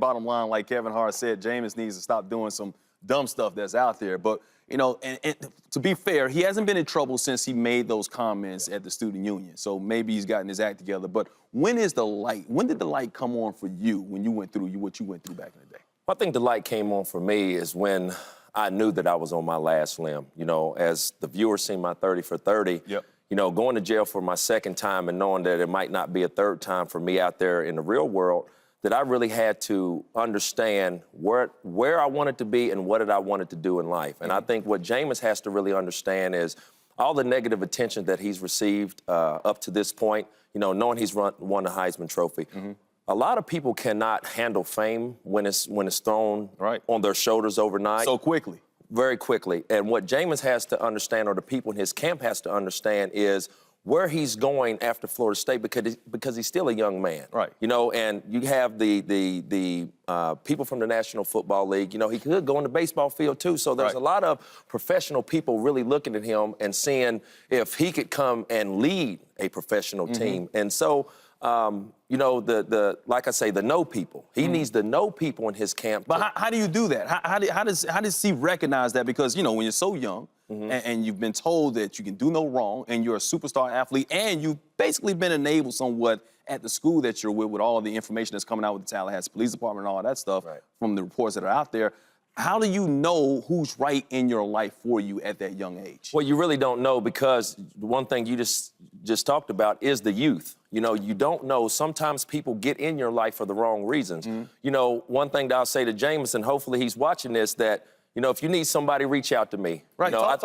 bottom line, like Kevin Hart said, Jameis needs to stop doing some dumb stuff that's out there. But, you know, and to be fair, he hasn't been in trouble since he made those comments at the student union. So maybe he's gotten his act together. But when did the light come on for you when you went through what you went through back in the day? I think the light came on for me is when I knew that I was on my last limb. You know, as the viewers seen my 30 for 30, Yep. you know, going to jail for my second time and knowing that it might not be a third time for me out there in the real world, that I really had to understand where I wanted to be and what did I wanted to do in life. And I think what Jameis has to really understand is all the negative attention that he's received up to this point, you know, knowing he's won the Heisman Trophy. A lot of people cannot handle fame when it's thrown on their shoulders overnight. So quickly. Very quickly. And what Jameis has to understand, or the people in his camp has to understand, is where he's going after Florida State because he's still a young man. Right. You know, and you have the people from the National Football League. You know, he could go on the baseball field too. So there's a lot of professional people really looking at him and seeing if he could come and lead a professional team. And so, you know, like I say, the know people. He needs to know people in his camp. But how do you do that? How does he recognize that? Because, you know, when you're so young and you've been told that you can do no wrong and you're a superstar athlete and you've basically been enabled somewhat at the school that you're with all the information that's coming out with the Tallahassee Police Department and all that stuff from the reports that are out there, how do you know who's right in your life for you at that young age? Well, you really don't know because one thing you just talked about is the youth. You know, you don't know. Sometimes people get in your life for the wrong reasons. You know, one thing that I'll say to Jameis, and hopefully he's watching this, that, you know, if you need somebody, reach out to me. Right, you know, I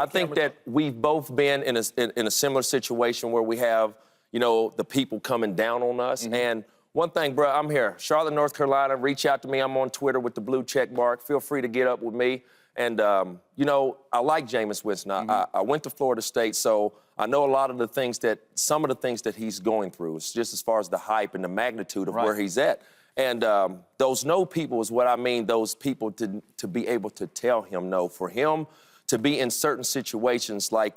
think camera. that we've both been in a similar situation where we have, you know, the people coming down on us. And one thing, bro, I'm here, Charlotte, North Carolina. Reach out to me. I'm on Twitter with the blue check mark. Feel free to get up with me. And, you know, I like Jameis Winston. I went to Florida State, so I know a lot of some of the things that he's going through. It's just as far as the hype and the magnitude of where he's at. And those no people is what I mean, those people to be able to tell him no. For him to be in certain situations like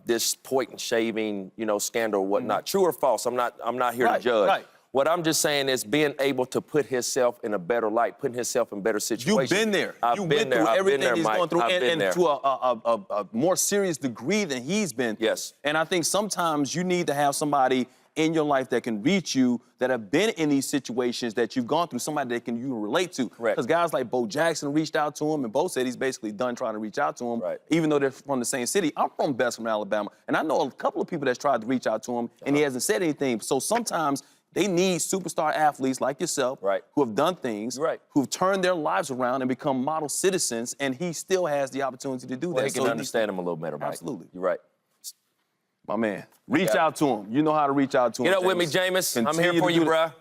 this point and shaving, you know, scandal or whatnot, true or false, I'm not here to judge. What I'm just saying is being able to put himself in a better light, putting himself in better situations. You've been there. I've been there. Everything he's going through, and there. to a more serious degree than he's been. Yes. And I think sometimes you need to have somebody in your life that can reach you, that have been in these situations that you've gone through, somebody that you relate to. Correct. Because guys like Bo Jackson reached out to him, and Bo said he's basically done trying to reach out to him, even though they're from the same city. I'm from Bessemer, Alabama, and I know a couple of people that's tried to reach out to him, and he hasn't said anything. So sometimes they need superstar athletes like yourself who have done things, who've turned their lives around and become model citizens, and he still has the opportunity to do that. Well, he can understand him a little better, Mike. Absolutely. You're right. My man, reach out to him. You know how to reach out to him. Get up with me, Jameis. I'm here for you, bruh.